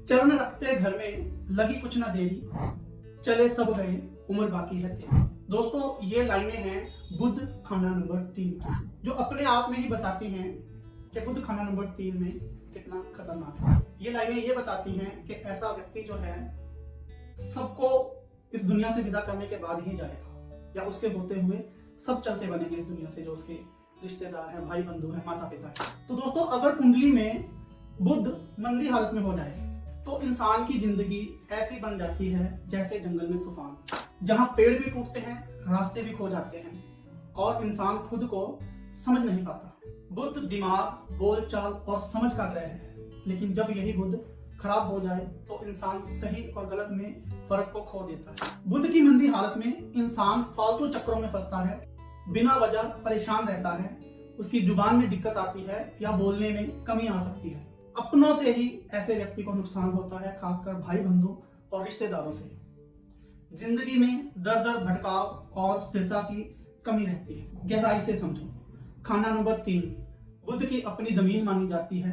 चरण रखते घर में लगी कुछ ना देरी, चले सब गए उम्र बाकी है तेरी। दोस्तों ये लाइनें हैं बुद्ध खाना नंबर 3 की, जो अपने आप में ही बताती हैं कि बुद्ध खाना नंबर 3 में कितना खतरनाक है। ये लाइनें ये बताती हैं कि ऐसा व्यक्ति जो है सबको इस दुनिया से विदा करने के बाद ही जाएगा, या उसके होते हुए सब चलते बनेंगे इस दुनिया से, जो उसके रिश्तेदार हैं, भाई बंधु हैं, माता पिता हैं। तो दोस्तों अगर कुंडली में बुध मंदी हालत में हो जाए तो इंसान की जिंदगी ऐसी बन जाती है जैसे जंगल में तूफान, जहां पेड़ भी टूटते हैं, रास्ते भी खो जाते हैं और इंसान खुद को समझ नहीं पाता। बुध दिमाग, बोलचाल और समझ का ग्रह है, लेकिन जब यही बुध खराब हो जाए तो इंसान सही और गलत में फर्क को खो देता है। बुध की मंदी हालत में इंसान फालतू चक्रों में फंसता है, बिना वजह परेशान रहता है, उसकी जुबान में दिक्कत आती है या बोलने में कमी आ सकती है। अपनों से ही ऐसे व्यक्ति को नुकसान होता है, खासकर भाई बंधु और रिश्तेदारों से। जिंदगी में दर दर भटकाव और स्थिरता की कमी रहती है। गहराई से समझो। खाना नंबर 3 बुध की अपनी जमीन मानी जाती है।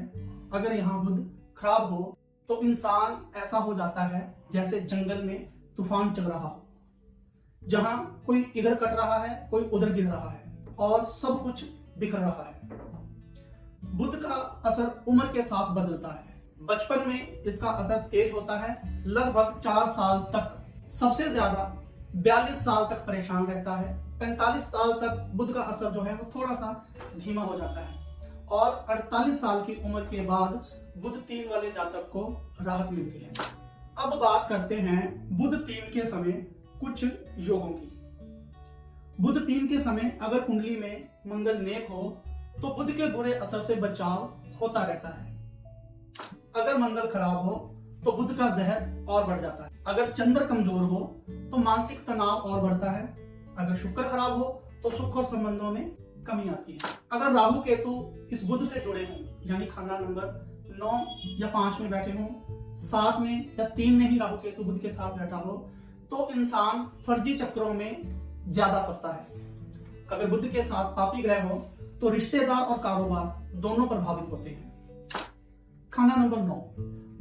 अगर यहाँ बुध खराब हो तो इंसान ऐसा हो जाता है जैसे जंगल में तूफान चल रहा हो, जहां कोई इधर कट रहा है, कोई उधर गिर रहा है और सब कुछ बिखर रहा है। बुध का असर उम्र के साथ बदलता है। बचपन में इसका असर तेज होता है, लगभग 4 साल तक, सबसे ज्यादा 42 साल तक परेशान रहता है। 45 साल तक बुध का असर जो है वो थोड़ा सा धीमा हो जाता है और 48 साल की उम्र के बाद बुध 3 वाले जातक को राहत मिलती है। अब बात करते हैं बुध 3 के समय कुछ योगों की। बुध 3 के समय अगर कुंडली में मंगल नेक हो तो बुध के बुरे असर से बचाव होता रहता है। अगर मंगल खराब हो तो बुध का जहर और बढ़ जाता है। अगर चंद्र कमजोर हो तो मानसिक तनाव और बढ़ता है। अगर शुक्र खराब हो तो सुख और संबंधों में कमी आती है। अगर राहु केतु इस बुध से जुड़े हों, यानी खाना नंबर 9 या 5 में बैठे हों, 7 में या 3 में ही राहु केतु बुध के साथ बैठा हो, तो इंसान फर्जी चक्रों में ज्यादा फंसता है। अगर बुध के साथ पापी ग्रह हो तो रिश्तेदार और कारोबार दोनों प्रभावित होते हैं। खाना नंबर 9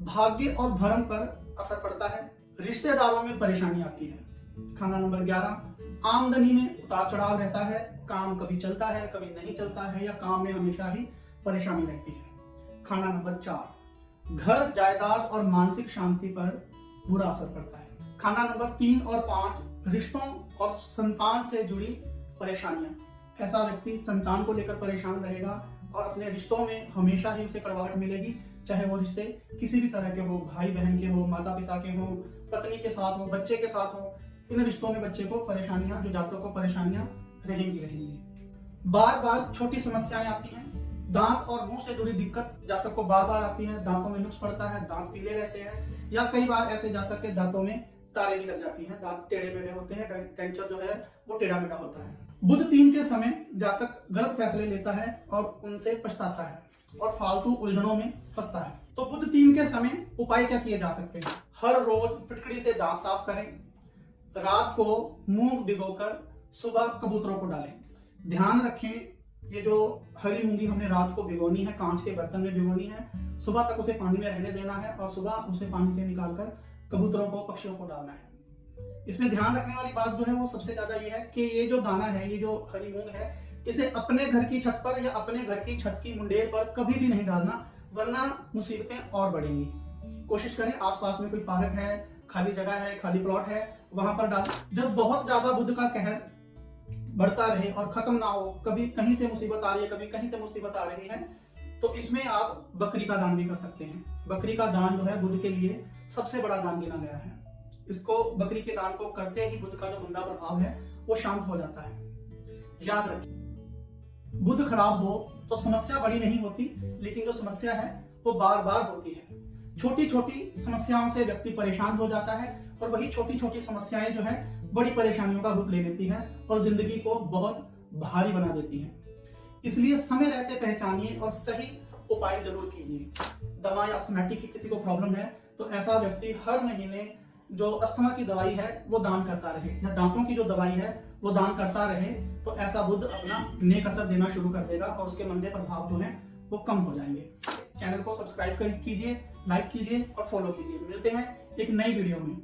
भाग्य और धर्म पर असर पड़ता है, रिश्तेदारों में परेशानी आती है। खाना नंबर 11 आमदनी में उतार चढ़ाव रहता है, काम कभी चलता है कभी नहीं चलता है, या काम में हमेशा ही परेशानी रहती है। खाना नंबर 4 घर, जायदाद और मानसिक शांति पर बुरा असर पड़ता है। खाना नंबर 3 और 5 रिश्तों और संतान से जुड़ी परेशानियां। ऐसा व्यक्ति संतान को लेकर परेशान रहेगा और अपने रिश्तों में हमेशा ही उसे कड़वाहट मिलेगी, चाहे वो रिश्ते किसी भी तरह के हो, भाई बहन के हो, माता पिता के हो, पत्नी के साथ हो, बच्चे के साथ हो। इन रिश्तों में बच्चे को परेशानियां, जो जातकों को परेशानियां रहेंगी। बार बार छोटी समस्याएं आती हैं। दांत और मुंह से जुड़ी दिक्कत जातक को बार बार आती है। दांतों में नुक्स पड़ता है, दांत पीले रहते हैं, या कई बार ऐसे जातक के दांतों में तारे भी लग जाती हैं, दांत टेढ़े मेढ़े होते हैं, डेंचर जो है वो टेढ़ा मेढ़ा होता है। बुध 3 के समय जातक गलत फैसले लेता है और उनसे पछताता है और फालतू उलझनों में फंसता है। तो बुध 3 के समय उपाय क्या किए जा सकते हैं? हर रोज फिटकड़ी से दांत साफ करें, रात को मूंग भिगोकर सुबह कबूतरों को डालें। ध्यान रखें, ये जो हरी मूंगी हमने रात को भिगोनी है, कांच के बर्तन में भिगोनी है, सुबह तक उसे पानी में रहने देना है और सुबह उसे पानी से निकालकर कबूतरों को, पक्षियों को डालना है। इसमें ध्यान रखने वाली बात जो है वो सबसे ज्यादा ये है कि ये जो दाना है, ये जो हरी मूंग है, इसे अपने घर की छत पर या अपने घर की छत की मुंडेर पर कभी भी नहीं डालना, वरना मुसीबतें और बढ़ेंगी। कोशिश करें आसपास में कोई पार्क है, खाली जगह है, खाली प्लॉट है, वहां पर डालें। जब बहुत ज्यादा बुध का कहर बढ़ता रहे और खत्म ना हो, कभी कहीं से मुसीबत आ रही है, कभी कहीं से मुसीबत आ रही है, तो इसमें आप बकरी का दान भी कर सकते हैं। बकरी का दान जो है बुध के लिए सबसे बड़ा दान गिना गया है। इसको, बकरी के दान को करते ही बुध का जो गंदा प्रभाव है वो शांत हो जाता है। याद रखिए, बुध खराब हो तो समस्या बड़ी नहीं होती, लेकिन जो समस्या है वो बार बार होती है। छोटी छोटी समस्याओं से व्यक्ति परेशान हो जाता है और वही छोटी छोटी समस्याएं जो है बड़ी परेशानियों का रूप ले लेती है और जिंदगी को बहुत भारी बना देती है। इसलिए समय रहते पहचानिए और सही उपाय जरूर कीजिए। दमा या अस्थमैटिक की किसी को प्रॉब्लम है तो ऐसा व्यक्ति हर महीने जो अस्थमा की दवाई है वो दान करता रहे, या दांतों की जो दवाई है वो दान करता रहे, तो ऐसा बुध अपना नेक असर देना शुरू कर देगा और उसके मंदे प्रभाव जो है वो कम हो जाएंगे। चैनल को सब्सक्राइब कीजिए लाइक कीजिए और फॉलो कीजिए। मिलते हैं एक नई वीडियो में।